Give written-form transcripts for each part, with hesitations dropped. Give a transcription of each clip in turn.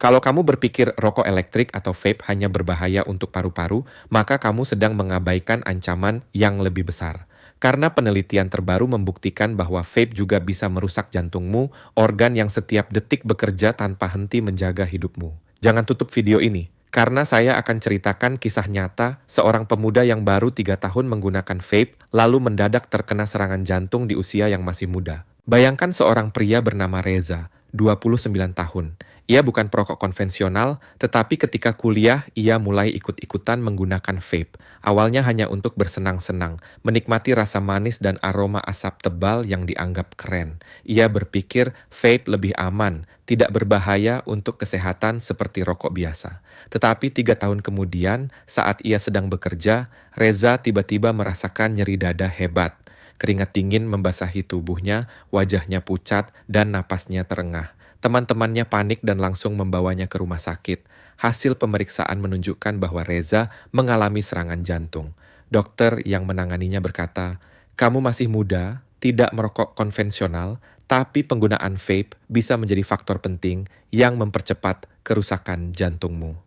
Kalau kamu berpikir rokok elektrik atau vape hanya berbahaya untuk paru-paru, maka kamu sedang mengabaikan ancaman yang lebih besar. Karena penelitian terbaru membuktikan bahwa vape juga bisa merusak jantungmu, organ yang setiap detik bekerja tanpa henti menjaga hidupmu. Jangan tutup video ini, karena saya akan ceritakan kisah nyata seorang pemuda yang baru 3 tahun menggunakan vape, lalu mendadak terkena serangan jantung di usia yang masih muda. Bayangkan seorang pria bernama Reza, 29 tahun. Ia bukan perokok konvensional, tetapi ketika kuliah, ia mulai ikut-ikutan menggunakan vape. Awalnya hanya untuk bersenang-senang, menikmati rasa manis dan aroma asap tebal yang dianggap keren. Ia berpikir vape lebih aman, tidak berbahaya untuk kesehatan seperti rokok biasa. Tetapi 3 tahun kemudian, saat ia sedang bekerja, Reza tiba-tiba merasakan nyeri dada hebat. Keringat dingin membasahi tubuhnya, wajahnya pucat, dan napasnya terengah. Teman-temannya panik dan langsung membawanya ke rumah sakit. Hasil pemeriksaan menunjukkan bahwa Reza mengalami serangan jantung. Dokter yang menanganinya berkata, "Kamu masih muda, tidak merokok konvensional, tapi penggunaan vape bisa menjadi faktor penting yang mempercepat kerusakan jantungmu."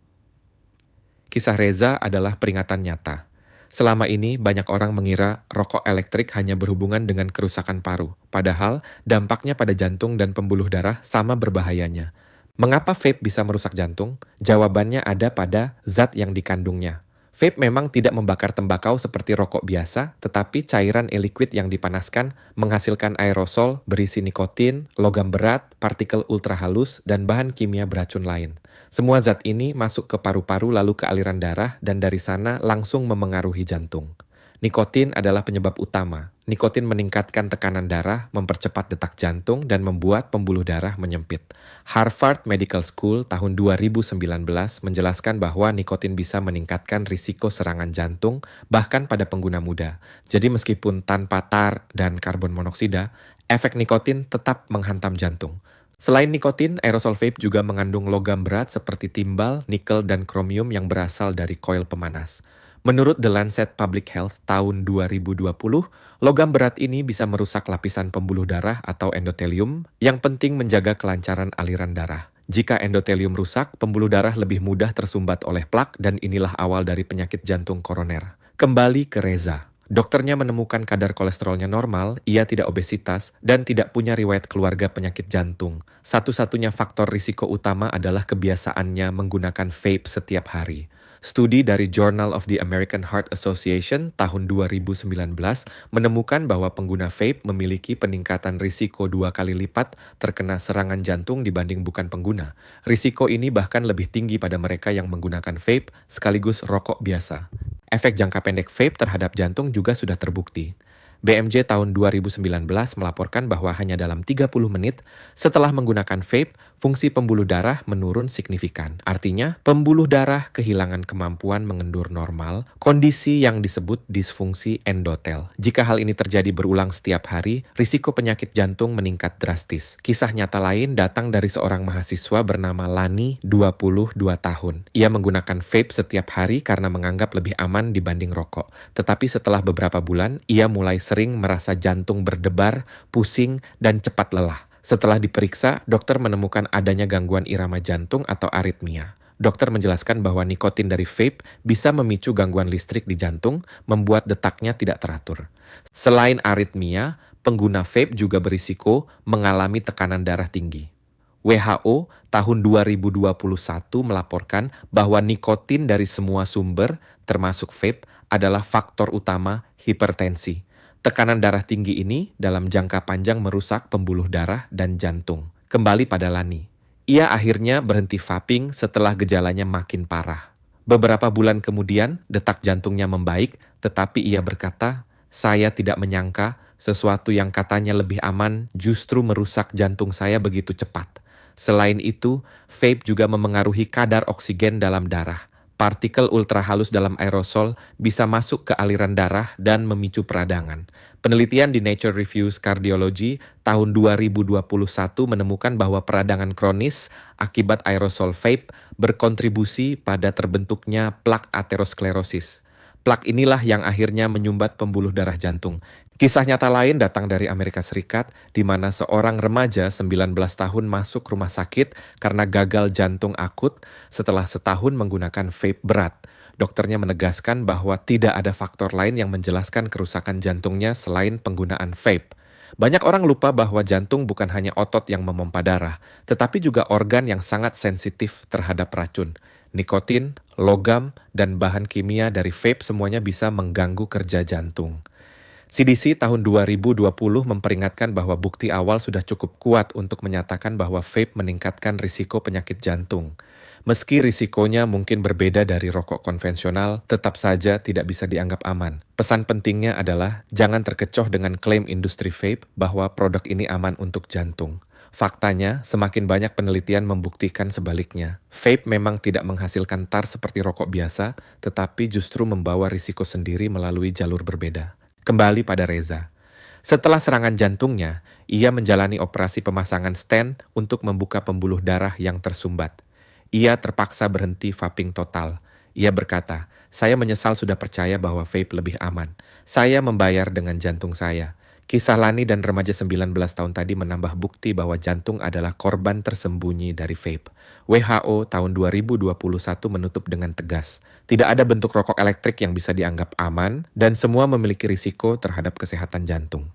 Kisah Reza adalah peringatan nyata. Selama ini banyak orang mengira rokok elektrik hanya berhubungan dengan kerusakan paru, padahal dampaknya pada jantung dan pembuluh darah sama berbahayanya. Mengapa vape bisa merusak jantung? Jawabannya ada pada zat yang dikandungnya. Vape memang tidak membakar tembakau seperti rokok biasa, tetapi cairan e-liquid yang dipanaskan menghasilkan aerosol berisi nikotin, logam berat, partikel ultra halus, dan bahan kimia beracun lain. Semua zat ini masuk ke paru-paru lalu ke aliran darah dan dari sana langsung memengaruhi jantung. Nikotin adalah penyebab utama. Nikotin meningkatkan tekanan darah, mempercepat detak jantung, dan membuat pembuluh darah menyempit. Harvard Medical School tahun 2019 menjelaskan bahwa nikotin bisa meningkatkan risiko serangan jantung bahkan pada pengguna muda. Jadi meskipun tanpa tar dan karbon monoksida, efek nikotin tetap menghantam jantung. Selain nikotin, aerosol vape juga mengandung logam berat seperti timbal, nikel, dan kromium yang berasal dari koil pemanas. Menurut The Lancet Public Health tahun 2020, logam berat ini bisa merusak lapisan pembuluh darah atau endotelium yang penting menjaga kelancaran aliran darah. Jika endotelium rusak, pembuluh darah lebih mudah tersumbat oleh plak dan inilah awal dari penyakit jantung koroner. Kembali ke Reza. Dokternya menemukan kadar kolesterolnya normal, ia tidak obesitas, dan tidak punya riwayat keluarga penyakit jantung. Satu-satunya faktor risiko utama adalah kebiasaannya menggunakan vape setiap hari. Studi dari Journal of the American Heart Association tahun 2019 menemukan bahwa pengguna vape memiliki peningkatan risiko 2 kali lipat terkena serangan jantung dibanding bukan pengguna. Risiko ini bahkan lebih tinggi pada mereka yang menggunakan vape sekaligus rokok biasa. Efek jangka pendek vape terhadap jantung juga sudah terbukti. BMJ tahun 2019 melaporkan bahwa hanya dalam 30 menit setelah menggunakan vape, fungsi pembuluh darah menurun signifikan. Artinya, pembuluh darah kehilangan kemampuan mengendur normal, kondisi yang disebut disfungsi endotel. Jika hal ini terjadi berulang setiap hari, risiko penyakit jantung meningkat drastis. Kisah nyata lain datang dari seorang mahasiswa bernama Lani, 22 tahun. Ia menggunakan vape setiap hari karena menganggap lebih aman dibanding rokok. Tetapi setelah beberapa bulan, ia mulai sering merasa jantung berdebar, pusing, dan cepat lelah. Setelah diperiksa, dokter menemukan adanya gangguan irama jantung atau aritmia. Dokter menjelaskan bahwa nikotin dari vape bisa memicu gangguan listrik di jantung, membuat detaknya tidak teratur. Selain aritmia, pengguna vape juga berisiko mengalami tekanan darah tinggi. WHO tahun 2021 melaporkan bahwa nikotin dari semua sumber, termasuk vape, adalah faktor utama hipertensi. Tekanan darah tinggi ini dalam jangka panjang merusak pembuluh darah dan jantung. Kembali pada Lani. Ia akhirnya berhenti vaping setelah gejalanya makin parah. Beberapa bulan kemudian, detak jantungnya membaik, tetapi ia berkata, "Saya tidak menyangka sesuatu yang katanya lebih aman justru merusak jantung saya begitu cepat." Selain itu, vape juga memengaruhi kadar oksigen dalam darah. Partikel ultra halus dalam aerosol bisa masuk ke aliran darah dan memicu peradangan. Penelitian di Nature Reviews Cardiology tahun 2021 menemukan bahwa peradangan kronis akibat aerosol vape berkontribusi pada terbentuknya plak aterosklerosis. Plak inilah yang akhirnya menyumbat pembuluh darah jantung. Kisah nyata lain datang dari Amerika Serikat, di mana seorang remaja 19 tahun masuk rumah sakit karena gagal jantung akut setelah setahun menggunakan vape berat. Dokternya menegaskan bahwa tidak ada faktor lain yang menjelaskan kerusakan jantungnya selain penggunaan vape. Banyak orang lupa bahwa jantung bukan hanya otot yang memompa darah, tetapi juga organ yang sangat sensitif terhadap racun. Nikotin, logam, dan bahan kimia dari vape semuanya bisa mengganggu kerja jantung. CDC tahun 2020 memperingatkan bahwa bukti awal sudah cukup kuat untuk menyatakan bahwa vape meningkatkan risiko penyakit jantung. Meski risikonya mungkin berbeda dari rokok konvensional, tetap saja tidak bisa dianggap aman. Pesan pentingnya adalah jangan terkecoh dengan klaim industri vape bahwa produk ini aman untuk jantung. Faktanya, semakin banyak penelitian membuktikan sebaliknya. Vape memang tidak menghasilkan tar seperti rokok biasa, tetapi justru membawa risiko sendiri melalui jalur berbeda. Kembali pada Reza. Setelah serangan jantungnya, ia menjalani operasi pemasangan stent untuk membuka pembuluh darah yang tersumbat. Ia terpaksa berhenti vaping total. Ia berkata, "Saya menyesal sudah percaya bahwa vape lebih aman. Saya membayar dengan jantung saya." Kisah Lani dan remaja 19 tahun tadi menambah bukti bahwa jantung adalah korban tersembunyi dari vape. WHO tahun 2021 menutup dengan tegas. Tidak ada bentuk rokok elektrik yang bisa dianggap aman dan semua memiliki risiko terhadap kesehatan jantung.